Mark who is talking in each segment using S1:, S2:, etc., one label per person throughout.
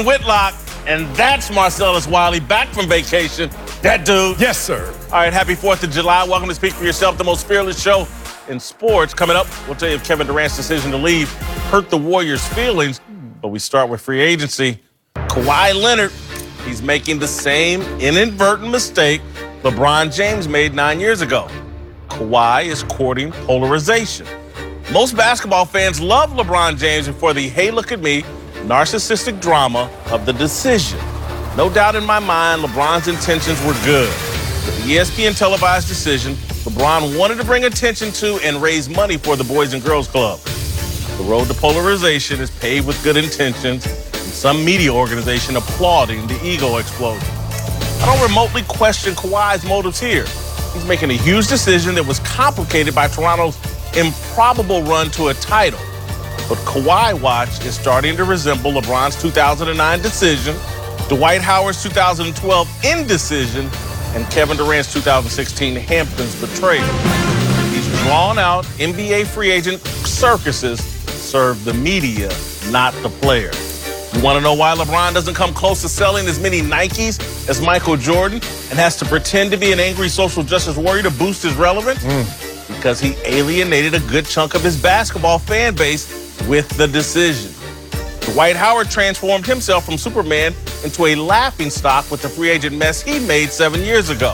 S1: Whitlock, and that's Marcellus Wiley back from vacation. That dude.
S2: Yes, sir.
S1: All right, happy 4th of July. Welcome to Speak for Yourself, the most fearless show in sports. Coming up, we'll tell you if Kevin Durant's decision to leave hurt the Warriors' feelings. But we start with free agency. Kawhi Leonard, he's making the same inadvertent mistake LeBron James made 9 years ago. Kawhi is courting polarization. Most basketball fans love LeBron James before the "hey, look at me" narcissistic drama of the decision. No doubt in my mind, LeBron's intentions were good. With the ESPN televised decision, LeBron wanted to bring attention to and raise money for the Boys and Girls Club. The road to polarization is paved with good intentions, and some media organization applauding the ego explosion. I don't remotely question Kawhi's motives here. He's making a huge decision that was complicated by Toronto's improbable run to a title. But Kawhi watch is starting to resemble LeBron's 2009 decision, Dwight Howard's 2012 indecision, and Kevin Durant's 2016 Hamptons betrayal. These drawn-out NBA free agent circuses serve the media, not the player. You want to know why LeBron doesn't come close to selling as many Nikes as Michael Jordan and has to pretend to be an angry social justice warrior to boost his relevance? Because he alienated a good chunk of his basketball fan base with the decision. Dwight Howard transformed himself from Superman into a laughingstock with the free agent mess he made 7 years ago.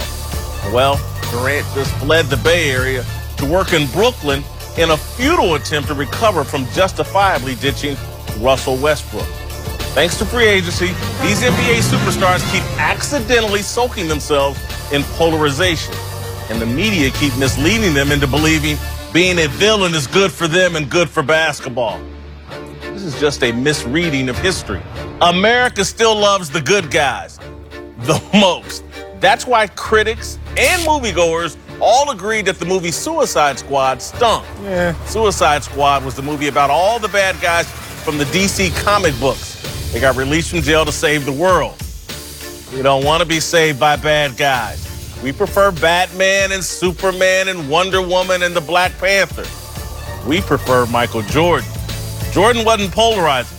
S1: Well, Durant just fled the Bay Area to work in Brooklyn in a futile attempt to recover from justifiably ditching Russell Westbrook. Thanks to free agency, these NBA superstars keep accidentally soaking themselves in polarization, and the media keep misleading them into believing being a villain is good for them and good for basketball. This is just a misreading of history. America still loves the good guys the most. That's why critics and moviegoers all agreed that the movie Suicide Squad stunk. Suicide Squad was the movie about all the bad guys from the DC comic books. They got released from jail to save the world. We don't want to be saved by bad guys. We prefer Batman and Superman and Wonder Woman and the Black Panther. We prefer Michael Jordan. Jordan wasn't polarizing.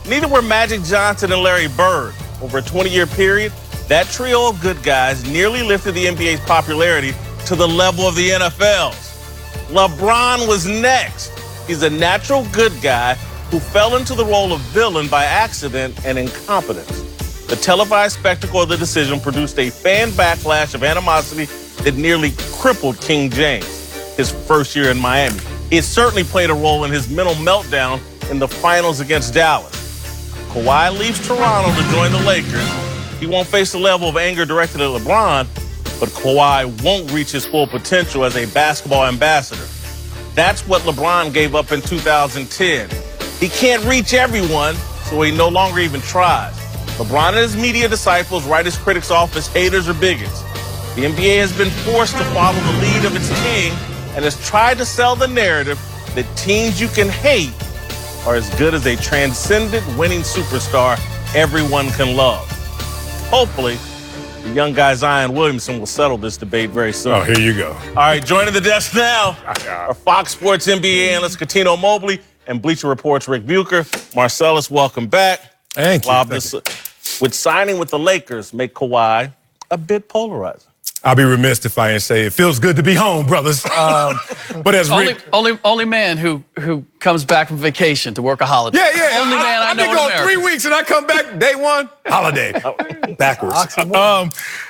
S1: Neither were Magic Johnson and Larry Bird. Over a 20-year period, that trio of good guys nearly lifted the NBA's popularity to the level of the NFL's. LeBron was next. He's a natural good guy who fell into the role of villain by accident and incompetence. The televised spectacle of the decision produced a fan backlash of animosity that nearly crippled King James his first year in Miami. It certainly played a role in his mental meltdown in the finals against Dallas. Kawhi leaves Toronto to join the Lakers. He won't face the level of anger directed at LeBron, but Kawhi won't reach his full potential as a basketball ambassador. That's what LeBron gave up in 2010. He can't reach everyone, so he no longer even tries. LeBron and his media disciples write his critics off as haters or bigots. The NBA has been forced to follow the lead of its king and has tried to sell the narrative that teams you can hate are as good as a transcendent winning superstar everyone can love. Hopefully, the young guy Zion Williamson will settle this debate very soon.
S2: Oh, here you go.
S1: All right, joining the desk now, our Fox Sports NBA analyst Cuttino Mobley and Bleacher Report's Rick Bucher. Marcellus, welcome back.
S2: Thank you.
S1: Would signing with the Lakers make Kawhi a bit polarizing?
S2: I'll be remiss if I didn't say it feels good to be home, brothers. But as Rick...
S3: Only man who comes back from vacation to work a holiday.
S2: Yeah.
S3: Only man I know in
S2: I've been
S3: America.
S2: 3 weeks and I come back day one, holiday. Backwards.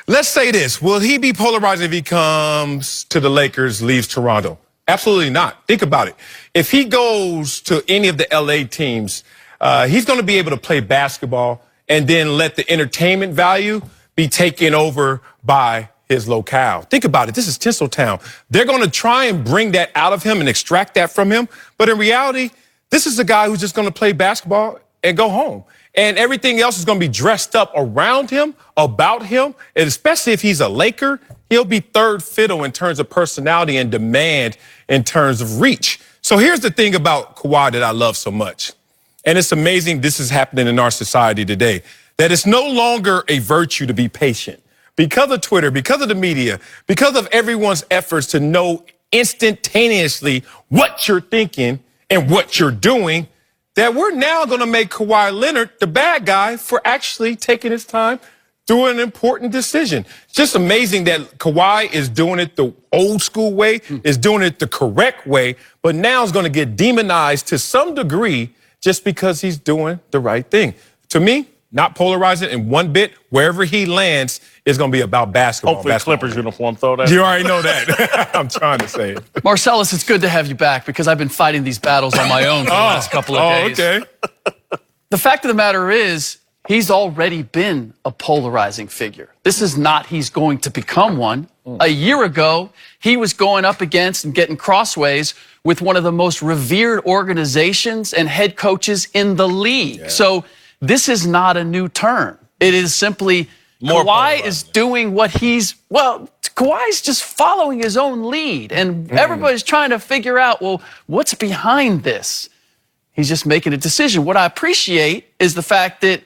S2: Let's say this. Will he be polarizing if he comes to the Lakers, leaves Toronto? Absolutely not. Think about it. If he goes to any of the LA teams, he's going to be able to play basketball and then let the entertainment value be taken over by his locale. Think about it. This is Tinseltown. They're going to try and bring that out of him and extract that from him. But in reality, this is a guy who's just going to play basketball and go home. And everything else is going to be dressed up around him, about him. And especially if he's a Laker, he'll be third fiddle in terms of personality and demand in terms of reach. So here's the thing about Kawhi that I love so much. And it's amazing this is happening in our society today, that it's no longer a virtue to be patient. Because of Twitter, because of the media, because of everyone's efforts to know instantaneously what you're thinking and what you're doing, that we're now going to make Kawhi Leonard the bad guy for actually taking his time doing an important decision. It's just amazing that Kawhi is doing it the old school way, is doing it the correct way, but now is going to get demonized to some degree just because he's doing the right thing. To me, not polarizing in one bit. Wherever he lands is going to be about basketball.
S1: Hopefully Clippers uniform, throw that.
S2: You already know that. I'm trying to say it.
S3: Marcellus, it's good to have you back because I've been fighting these battles on my own for the last couple of days.
S2: Okay.
S3: The fact of the matter is, he's already been a polarizing figure. This is not he's going to become one. A year ago, he was going up against and getting crossways with one of the most revered organizations and head coaches in the league. Yeah. So this is not a new turn. It is simply Kawhi is doing what Kawhi's just following his own lead. And everybody's trying to figure out, well, what's behind this? He's just making a decision. What I appreciate is the fact that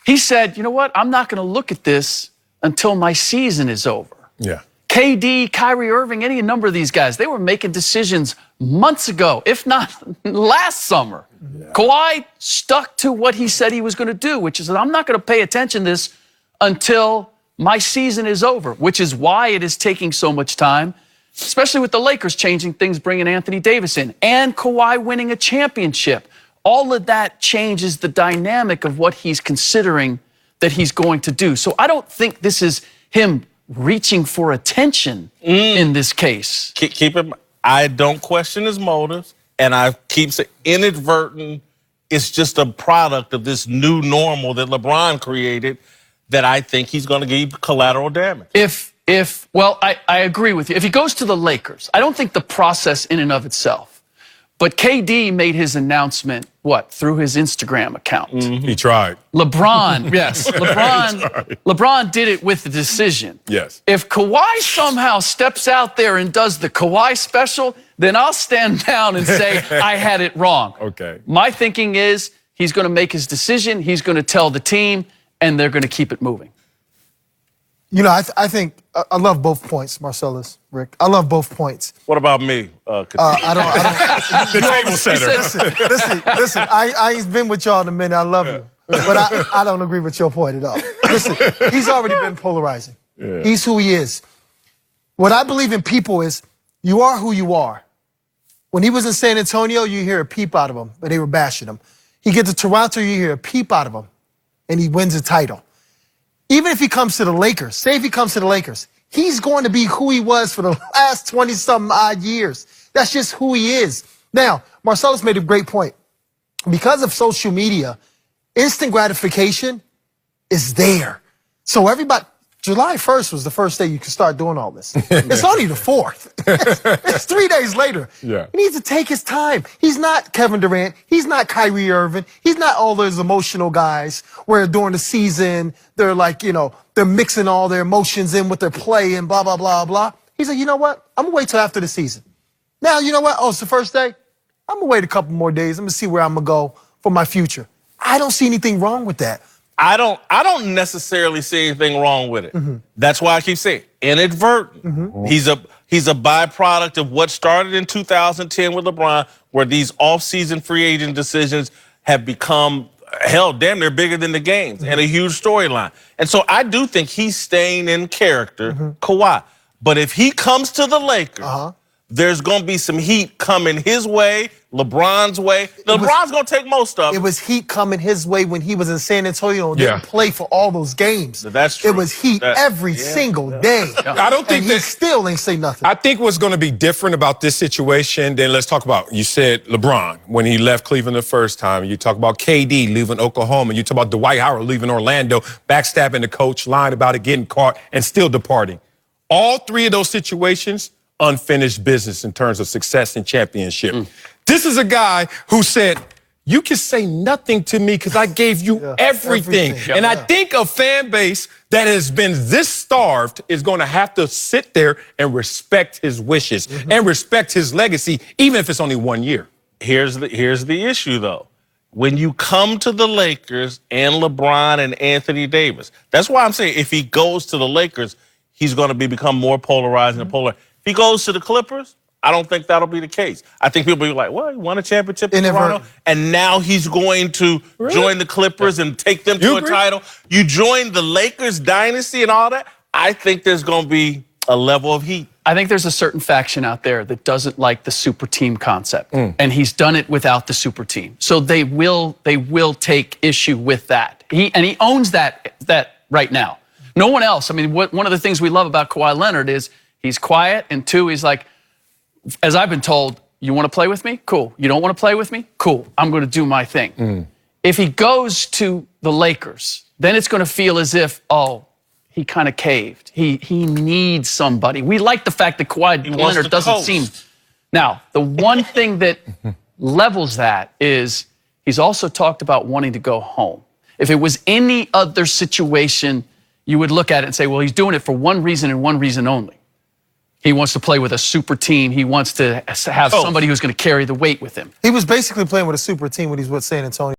S3: he said, you know what? I'm not going to look at this until my season is over.
S2: Yeah.
S3: KD, Kyrie Irving, any number of these guys, they were making decisions months ago, if not last summer. Yeah. Kawhi stuck to what he said he was going to do, which is that I'm not going to pay attention to this until my season is over, which is why it is taking so much time, especially with the Lakers changing things, bringing Anthony Davis in, and Kawhi winning a championship. All of that changes the dynamic of what he's considering that he's going to do. So I don't think this is him reaching for attention in this case.
S1: Keep him. I don't question his motives, and I keep saying inadvertent. It's just a product of this new normal that LeBron created that I think he's going to give collateral damage.
S3: I agree with you. If he goes to the Lakers, I don't think the process in and of itself. But KD made his announcement, through his Instagram account.
S2: He tried.
S3: LeBron, yes. LeBron did it with the decision.
S2: Yes.
S3: If Kawhi somehow steps out there and does the Kawhi special, then I'll stand down and say, I had it wrong.
S2: Okay.
S3: My thinking is he's going to make his decision, he's going to tell the team, and they're going to keep it moving.
S4: You know, I think I love both points, Marcellus, Rick. I love both points.
S1: What about me?
S4: I don't.
S2: The table setter.
S4: Listen. I ain't been with y'all in a minute. I love you, but I don't agree with your point at all. Listen, he's already been polarizing. Yeah. He's who he is. What I believe in people is you are who you are. When he was in San Antonio, you hear a peep out of him, but they were bashing him. He gets to Toronto, you hear a peep out of him, and he wins a title. Even if he comes to the Lakers, say if he comes to the Lakers, he's going to be who he was for the last 20-something odd years. That's just who he is. Now, Marcellus made a great point. Because of social media, instant gratification is there. So everybody, July 1st was the first day you could start doing all this. It's only the 4th. It's 3 days later. Yeah. He needs to take his time. He's not Kevin Durant. He's not Kyrie Irving. He's not all those emotional guys where during the season, they're like, they're mixing all their emotions in with their play and blah, blah, blah, blah. He's like, you know what? I'm going to wait till after the season. Now, you know what? Oh, it's the first day? I'm going to wait a couple more days. I'm going to see where I'm going to go for my future. I don't see anything wrong with that.
S1: I don't necessarily see anything wrong with it. That's why I keep saying inadvertent. He's a byproduct of what started in 2010 with LeBron, where these off-season free agent decisions have become, hell, damn, they're bigger than the games and a huge storyline. And so I do think he's staying in character, Kawhi. But if he comes to the Lakers, there's going to be some heat coming his way, LeBron's way. LeBron's going to take most of it.
S4: It was heat coming his way when he was in San Antonio and didn't play for all those games.
S1: That's true.
S4: It was heat every single day.
S2: I don't think
S4: he still ain't say nothing.
S2: I think what's going to be different about this situation, then let's talk about, you said LeBron, when he left Cleveland the first time. You talk about KD leaving Oklahoma. You talk about Dwight Howard leaving Orlando, backstabbing the coach, lying about it, getting caught, and still departing. All three of those situations, unfinished business in terms of success and championship. This is a guy who said, you can say nothing to me because I gave you everything. And I think a fan base that has been this starved is going to have to sit there and respect his wishes and respect his legacy, even if it's only 1 year.
S1: Here's the issue, though. When you come to the Lakers and LeBron and Anthony Davis, that's why I'm saying if he goes to the Lakers, he's going to become more polarizing and polar. If he goes to the Clippers, I don't think that'll be the case. I think people will be like, well, he won a championship in
S4: Inadvertent.
S1: Toronto, and now he's going to join the Clippers and take them to a title. You join the Lakers dynasty and all that. I think there's going to be a level of heat.
S3: I think there's a certain faction out there that doesn't like the super team concept, and he's done it without the super team. So they will take issue with that. He owns that right now. No one else. I mean, one of the things we love about Kawhi Leonard is he's quiet, and two, he's like, as I've been told, you want to play with me? Cool. You don't want to play with me? Cool. I'm going to do my thing. If he goes to the Lakers, then it's going to feel as if, oh, he kind of caved. He needs somebody. We like the fact that Kawhi Leonard doesn't seem. Now, the one thing that levels that is he's also talked about wanting to go home. If it was any other situation, you would look at it and say, well, he's doing it for one reason and one reason only. He wants to play with a super team. He wants to have somebody who's going to carry the weight with him.
S4: He was basically playing with a super team when he's with San Antonio.